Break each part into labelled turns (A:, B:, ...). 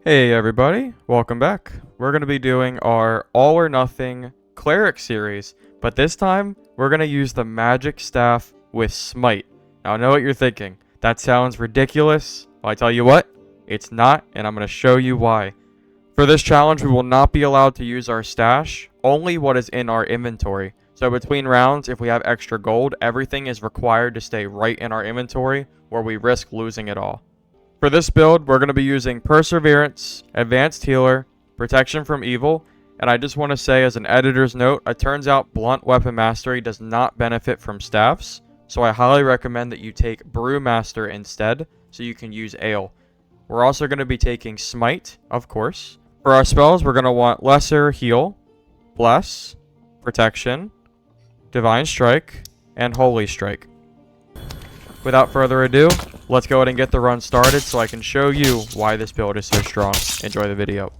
A: Hey everybody, welcome back. We're going to be doing our all or nothing cleric series, but this time we're going to use the magic staff with smite. Now I know what you're thinking. That sounds ridiculous. Well, I tell you what, it's not, and I'm going to show you why. For this challenge, we will not be allowed to use our stash, only what is in our inventory. So between rounds, if we have extra gold, everything is required to stay right in our inventory, or we risk losing it all. For this build, we're going to be using Perseverance, Advanced Healer, Protection from Evil, and I just want to say as an editor's note, it turns out Blunt Weapon Mastery does not benefit from staffs, so I highly recommend that you take Brewmaster instead, so you can use Ale. We're also going to be taking Smite, of course. For our spells, we're going to want Lesser Heal, Bless, Protection, Divine Strike, and Holy Strike. Without further ado, let's go ahead and get the run started so I can show you why this build is so strong. Enjoy the video.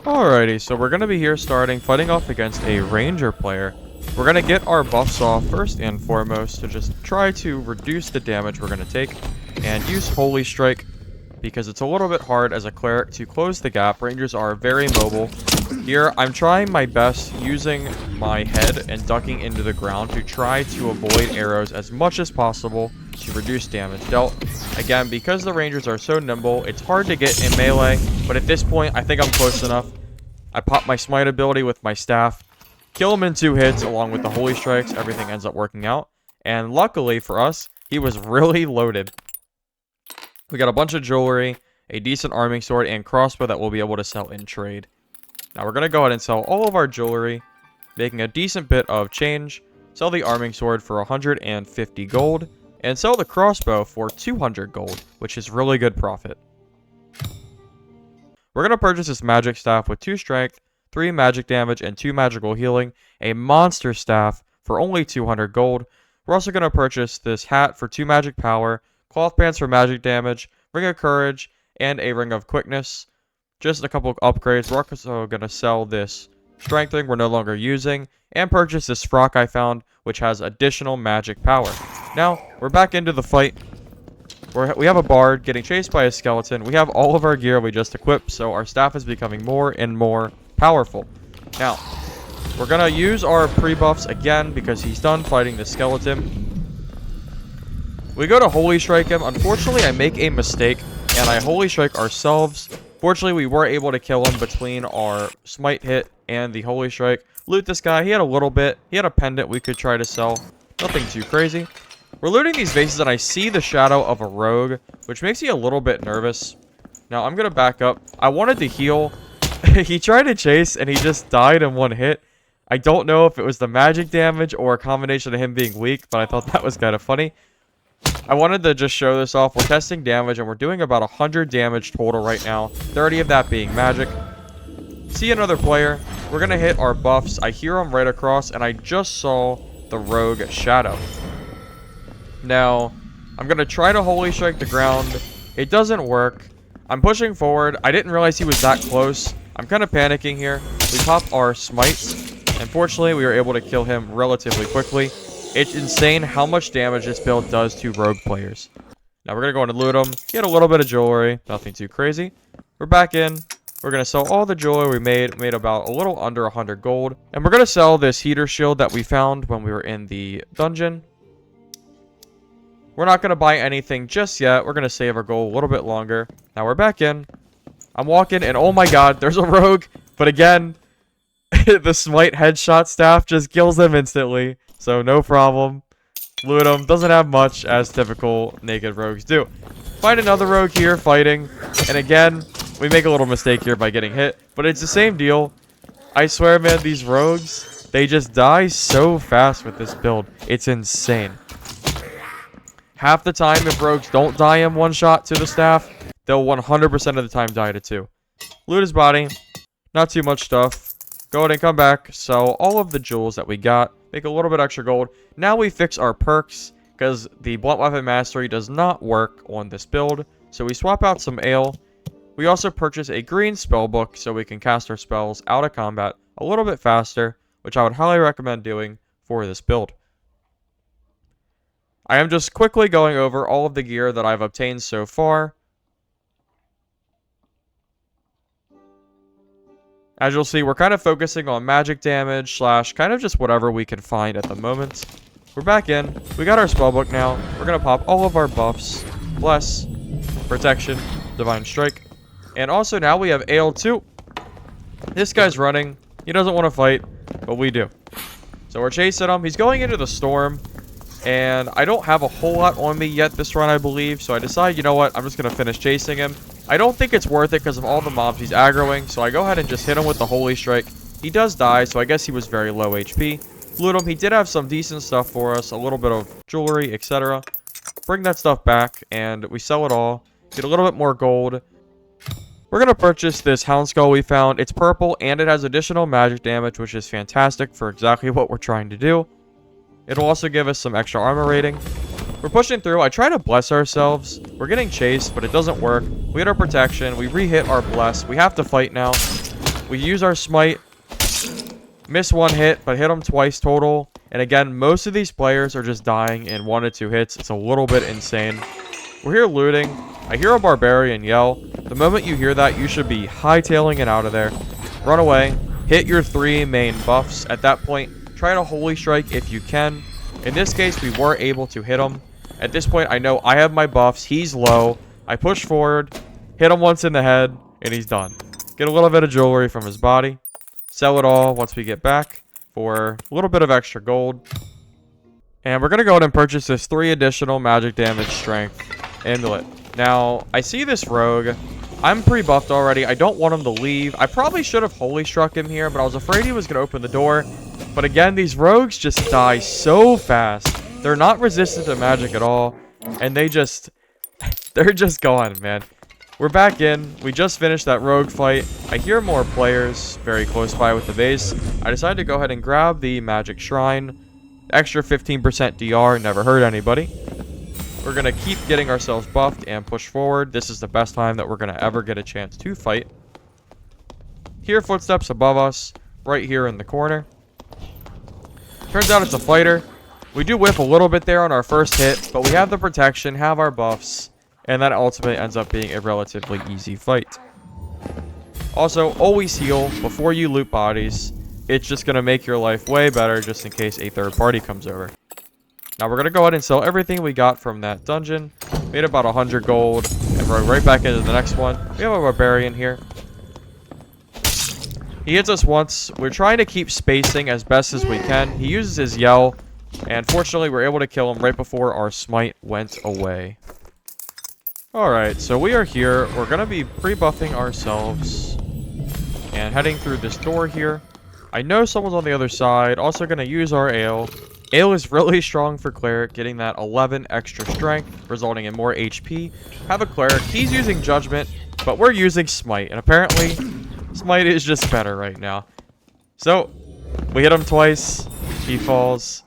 A: Alrighty, so we're going to be here fighting off against a ranger player. We're going to get our buffs off first and foremost to just try to reduce the damage we're going to take and use Holy Strike because it's a little bit hard as a cleric to close the gap. Rangers are very mobile. Here, I'm trying my best using my head and ducking into the ground to try to avoid arrows as much as possible to reduce damage dealt. Again, because the rangers are so nimble, it's hard to get in melee, but at this point, I think I'm close enough. I pop my smite ability with my staff, kill him in 2 hits along with the holy strikes, everything ends up working out. And luckily for us, he was really loaded. We got a bunch of jewelry, a decent arming sword, and crossbow that we'll be able to sell in trade. Now we're going to go ahead and sell all of our jewelry, making a decent bit of change, sell the arming sword for 150 gold, and sell the crossbow for 200 gold, which is really good profit. We're going to purchase this magic staff with 2 strength, 3 magic damage, and 2 magical healing, a monster staff for only 200 gold. We're also going to purchase this hat for 2 magic power, cloth pants for magic damage, ring of courage, and a ring of quickness. Just a couple of upgrades. We're also going to sell this strength ring we're no longer using, and purchase this frock I found, which has additional magic power. Now, we're back into the fight. We have a bard getting chased by a skeleton. We have all of our gear we just equipped, so our staff is becoming more and more powerful. Now, we're going to use our pre-buffs again because he's done fighting the skeleton. We go to Holy Strike him. Unfortunately, I make a mistake, and I Holy Strike ourselves. Fortunately, we were able to kill him between our Smite hit and the Holy Strike. Loot this guy. He had a little bit. He had a pendant we could try to sell. Nothing too crazy. We're looting these vases, and I see the shadow of a rogue, which makes me a little bit nervous. Now, I'm going to back up. I wanted to heal. He tried to chase, and he just died in 1 hit. I don't know if it was the magic damage or a combination of him being weak, but I thought that was kind of funny. I wanted to just show this off. We're testing damage, and we're doing about 100 damage total right now, 30 of that being magic. See another player. We're going to hit our buffs. I hear him right across, and I just saw the rogue shadow. Now, I'm going to try to Holy Strike the ground. It doesn't work. I'm pushing forward. I didn't realize he was that close. I'm kind of panicking here. We pop our smites. Unfortunately, we were able to kill him relatively quickly. It's insane how much damage this build does to rogue players. Now, we're going to go in and loot him. Get a little bit of jewelry. Nothing too crazy. We're back in. We're going to sell all the jewelry we made. We made about a little under 100 gold. And we're going to sell this heater shield that we found when we were in the dungeon. We're not going to buy anything just yet. We're going to save our gold a little bit longer. Now we're back in. I'm walking, and oh my god, there's a rogue. But again, the smite headshot staff just kills them instantly. So no problem. Loot him. Doesn't have much, as typical naked rogues do. Find another rogue here fighting. And again, we make a little mistake here by getting hit. But it's the same deal. I swear, man, these rogues, they just die so fast with this build. It's insane. Half the time, if rogues don't die in 1 shot to the staff, they'll 100% of the time die to 2. Loot his body. Not too much stuff. Go ahead and come back. Sell all of the jewels that we got. Make a little bit extra gold. Now we fix our perks, because the Blunt Weapon Mastery does not work on this build. So we swap out some ale. We also purchase a green spellbook so we can cast our spells out of combat a little bit faster, which I would highly recommend doing for this build. I am just quickly going over all of the gear that I've obtained so far. As you'll see, we're kind of focusing on magic damage slash kind of just whatever we can find at the moment. We're back in. We got our spellbook now. We're going to pop all of our buffs. Bless, Protection, Divine Strike. And also now we have AL2. This guy's running. He doesn't want to fight, but we do. So we're chasing him. He's going into the storm. And I don't have a whole lot on me yet this run, I believe. So I decide, you know what? I'm just going to finish chasing him. I don't think it's worth it because of all the mobs he's aggroing. So I go ahead and just hit him with the Holy Strike. He does die, so I guess he was very low HP. Loot him. He did have some decent stuff for us. A little bit of jewelry, etc. Bring that stuff back, and we sell it all. Get a little bit more gold. We're going to purchase this Hound Skull we found. It's purple, and it has additional magic damage, which is fantastic for exactly what we're trying to do. It'll also give us some extra armor rating. We're pushing through. I try to bless ourselves. We're getting chased, but it doesn't work. We hit our protection. We re-hit our bless. We have to fight now. We use our smite. Miss one hit, but hit them twice total. And again, most of these players are just dying in 1 to 2 hits. It's a little bit insane. We're here looting. I hear a barbarian yell. The moment you hear that, you should be hightailing it out of there. Run away. Hit your 3 main buffs. At that point, try to Holy Strike if you can. In this case, we were able to hit him. At this point, I know I have my buffs. He's low. I push forward, hit him once in the head, and he's done. Get a little bit of jewelry from his body. Sell it all once we get back for a little bit of extra gold. And we're going to go ahead and purchase this 3 additional magic damage strength amulet. Now, I see this rogue. I'm pre-buffed already. I don't want him to leave. I probably should have Holy Struck him here, but I was afraid he was going to open the door. But again, these rogues just die so fast. They're not resistant to magic at all. And they're just gone, man. We're back in. We just finished that rogue fight. I hear more players very close by with the base. I decided to go ahead and grab the magic shrine. Extra 15% DR, never hurt anybody. We're going to keep getting ourselves buffed and push forward. This is the best time that we're going to ever get a chance to fight. Hear footsteps above us, right here in the corner. Turns out it's a fighter. We do whiff a little bit there on our first hit, but we have the protection, have our buffs, and that ultimately ends up being a relatively easy fight. Also, always heal before you loot bodies. It's just going to make your life way better just in case a third party comes over. Now we're going to go ahead and sell everything we got from that dungeon. Made about 100 gold, and we're right back into the next one. We have a barbarian here. He hits us once. We're trying to keep spacing as best as we can. He uses his yell, and fortunately we're able to kill him right before our smite went away. Alright, so we are here. We're going to be pre-buffing ourselves and heading through this door here. I know someone's on the other side. Also going to use our ale. Ale is really strong for Cleric, getting that 11 extra strength, resulting in more HP. Have a Cleric. He's using Judgment, but we're using Smite, and apparently Smite is just better right now. So, we hit him twice. He falls.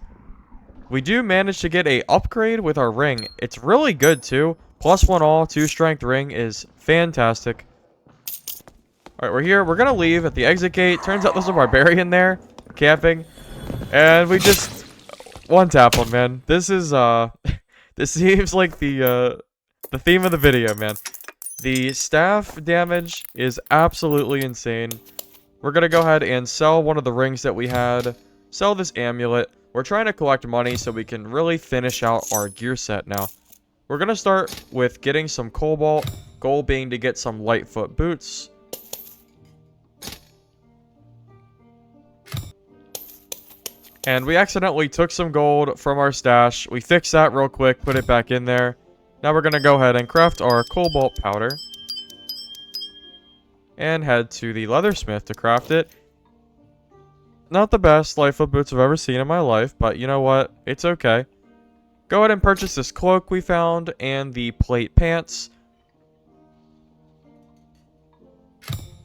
A: We do manage to get a upgrade with our ring. It's really good, too. +1 all, 2 strength ring is fantastic. Alright, we're here. We're going to leave at the exit gate. Turns out there's a barbarian there, camping. And we just one-tap him, man. This is, this seems like the theme of the video, man. The staff damage is absolutely insane. We're going to go ahead and sell one of the rings that we had. Sell this amulet. We're trying to collect money so we can really finish out our gear set now. We're going to start with getting some cobalt. Goal being to get some Lightfoot boots. And we accidentally took some gold from our stash. We fixed that real quick, put it back in there. Now we're going to go ahead and craft our cobalt powder. And head to the leathersmith to craft it. Not the best Lightfoot boots I've ever seen in my life, but you know what? It's okay. Go ahead and purchase this cloak we found and the plate pants.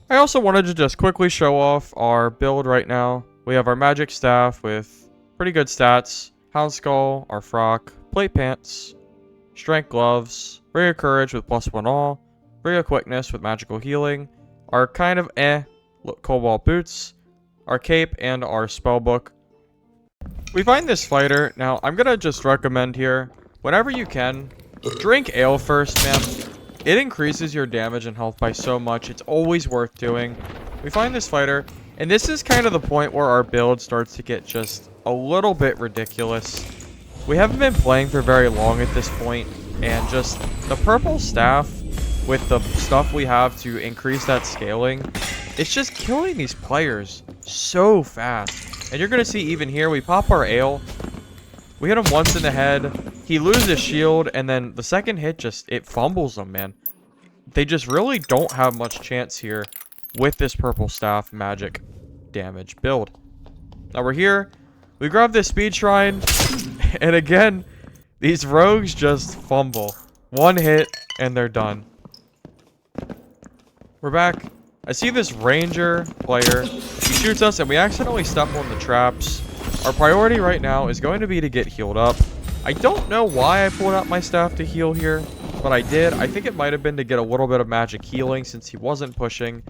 A: I also wanted to just quickly show off our build right now. We have our magic staff with pretty good stats. Hound skull, our frock, plate pants, strength gloves, ring of courage with +1 all, ring of quickness with magical healing, our kind of cobalt boots, our cape, and our spellbook. We find this fighter. Now, I'm going to just recommend here, whenever you can, drink ale first, man. It increases your damage and health by so much. It's always worth doing. We find this fighter, and this is kind of the point where our build starts to get just a little bit ridiculous. We haven't been playing for very long at this point, and just the purple staff with the stuff we have to increase that scaling, it's just killing these players so fast. And you're going to see even here, we pop our ale. We hit him once in the head. He loses shield, and then the second hit just, it fumbles them, man. They just really don't have much chance here with this purple staff magic damage build. Now we're here. We grab this speed shrine, and again, these rogues just fumble. One hit, and they're done. We're back. I see this ranger player. He shoots us, and we accidentally step on the traps. Our priority right now is going to be to get healed up. I don't know why I pulled out my staff to heal here, but I did. I think it might have been to get a little bit of magic healing since he wasn't pushing.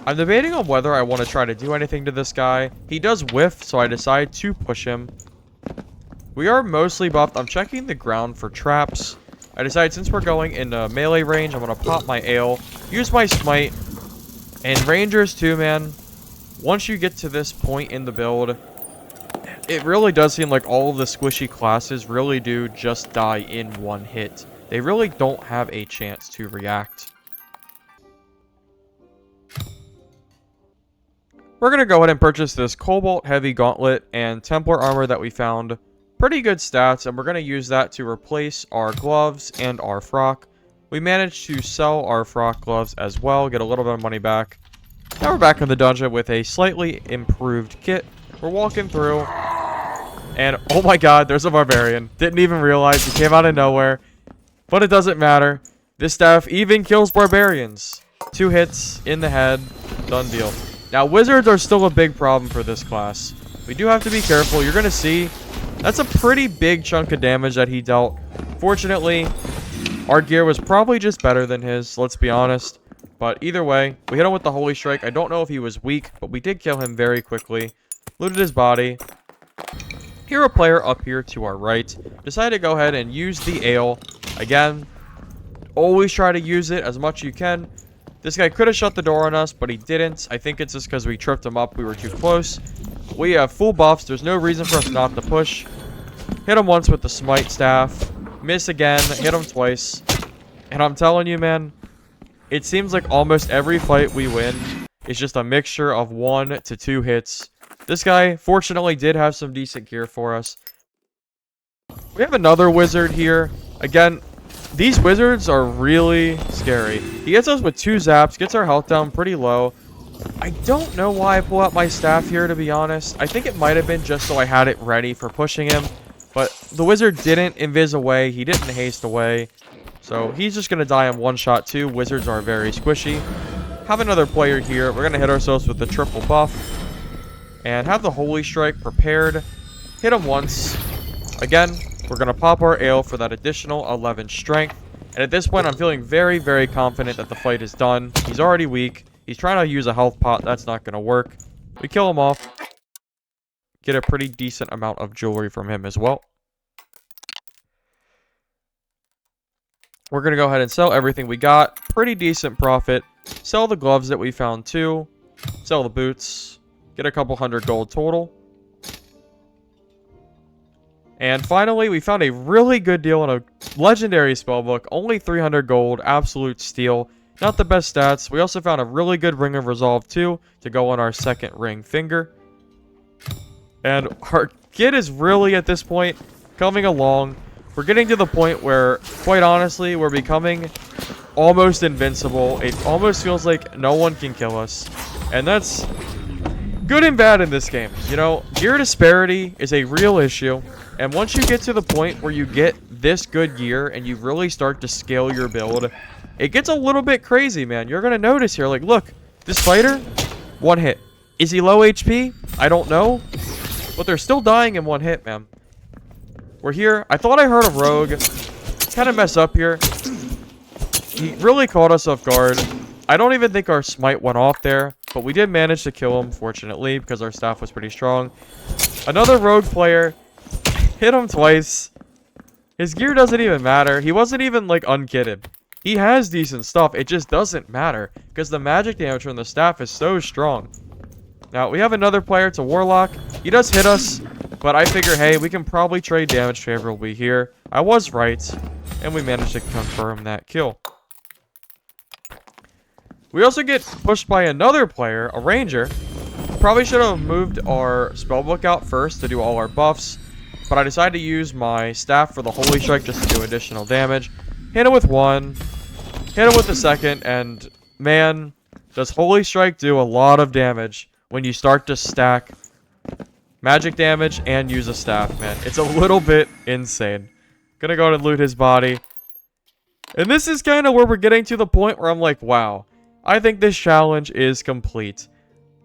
A: I'm debating on whether I want to try to do anything to this guy. He does whiff, so I decide to push him. We are mostly buffed. I'm checking the ground for traps. I decide since we're going into melee range, I'm going to pop my ale, use my smite, and rangers too, man. Once you get to this point in the build, it really does seem like all of the squishy classes really do just die in one hit. They really don't have a chance to react. We're going to go ahead and purchase this Cobalt Heavy Gauntlet and Templar Armor that we found. Pretty good stats, and we're going to use that to replace our gloves and our frock. We managed to sell our frock gloves as well, get a little bit of money back. Now we're back in the dungeon with a slightly improved kit. We're walking through, and oh my god, there's a barbarian. Didn't even realize he came out of nowhere, but it doesn't matter. This staff even kills barbarians. 2 hits in the head, done deal. Now wizards are still a big problem for this class. We do have to be careful. You're gonna see that's a pretty big chunk of damage that he dealt. Fortunately, our gear was probably just better than his, let's be honest. But either way, we hit him with the Holy Strike. I don't know if he was weak, but we did kill him very quickly. Looted his body. Hero player up here to our right. Decided to go ahead and use the ale. Again, always try to use it as much as you can. This guy could have shut the door on us, but he didn't. I think it's just because we tripped him up. We were too close. We have full buffs. There's no reason for us not to push. Hit him once with the smite staff. Miss again. Hit him twice. And I'm telling you, man, it seems like almost every fight we win is just a mixture of 1 to 2 hits. This guy, fortunately, did have some decent gear for us. We have another wizard here. Again, these wizards are really scary. He hits us with 2 zaps, gets our health down pretty low. I don't know why I pull out my staff here, to be honest. I think it might have been just so I had it ready for pushing him. But the wizard didn't invis away. He didn't haste away. So he's just going to die in one shot too. Wizards are very squishy. Have another player here. We're going to hit ourselves with the triple buff. And have the Holy Strike prepared. Hit him once. Again, we're going to pop our ale for that additional 11 strength. And at this point, I'm feeling very, very confident that the fight is done. He's already weak. He's trying to use a health pot. That's not going to work. We kill him off. Get a pretty decent amount of jewelry from him as well. We're going to go ahead and sell everything we got. Pretty decent profit. Sell the gloves that we found too. Sell the boots. Get a couple hundred gold total. And finally, we found a really good deal on a legendary spellbook. Only 300 gold. Absolute steal. Not the best stats. We also found a really good Ring of Resolve too to go on our second ring finger. And our kit is really, at this point, coming along. We're getting to the point where, quite honestly, we're becoming almost invincible. It almost feels like no one can kill us. And that's good and bad in this game. You know, gear disparity is a real issue. And once you get to the point where you get this good gear and you really start to scale your build, it gets a little bit crazy, man. You're going to notice here, like, look, this fighter, 1 hit. Is he low HP? I don't know. But they're still dying in 1 hit, man. We're here. I thought I heard a rogue. Kind of mess up here. He really caught us off guard. I don't even think our smite went off there. But we did manage to kill him, fortunately, because our staff was pretty strong. Another rogue player. Hit him twice. His gear doesn't even matter. He wasn't even, like, unkitted. He has decent stuff. It just doesn't matter because the magic damage from the staff is so strong. Now, we have another player. It's a Warlock. He does hit us, but I figure, hey, we can probably trade damage favorably here. I was right, and we managed to confirm that kill. We also get pushed by another player, a Ranger. Probably should have moved our spellbook out first to do all our buffs, but I decided to use my staff for the Holy Strike just to do additional damage. Hit him with one, hit him with the second, and man, does Holy Strike do a lot of damage when you start to stack magic damage and use a staff, man. It's a little bit insane. Gonna go and loot his body. And this is kind of where we're getting to the point where I'm like, wow, I think this challenge is complete.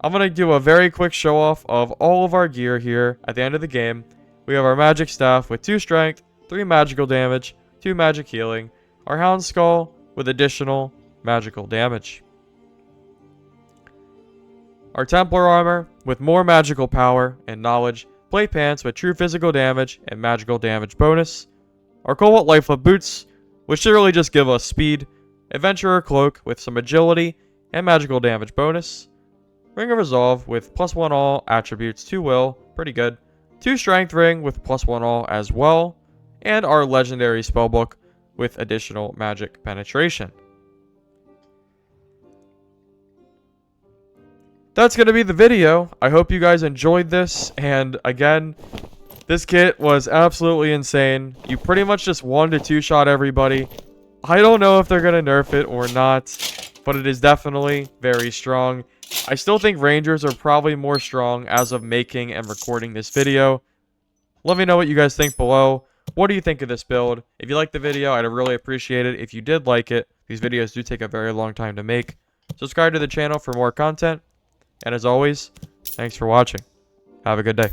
A: I'm gonna do a very quick show off of all of our gear here at the end of the game. We have our magic staff with 2 strength, 3 magical damage, 2 magic healing, our hound skull with additional magical damage, our Templar armor with more magical power and knowledge, plate pants with true physical damage and magical damage bonus, our Cobalt Lifeless boots, which should really just give us speed, Adventurer cloak with some agility and magical damage bonus, Ring of Resolve with +1 all attributes to will, pretty good, 2 strength ring with +1 all as well, and our legendary spellbook with additional magic penetration. That's going to be the video. I hope you guys enjoyed this, and again, this kit was absolutely insane. You pretty much just 1 to 2 shot everybody. I don't know if they're going to nerf it or not, but it is definitely very strong. I still think Rangers are probably more strong as of making and recording this video. Let me know what you guys think below. What do you think of this build? If you liked the video, I'd really appreciate it. If you did like it, these videos do take a very long time to make. Subscribe to the channel for more content. And as always, thanks for watching. Have a good day.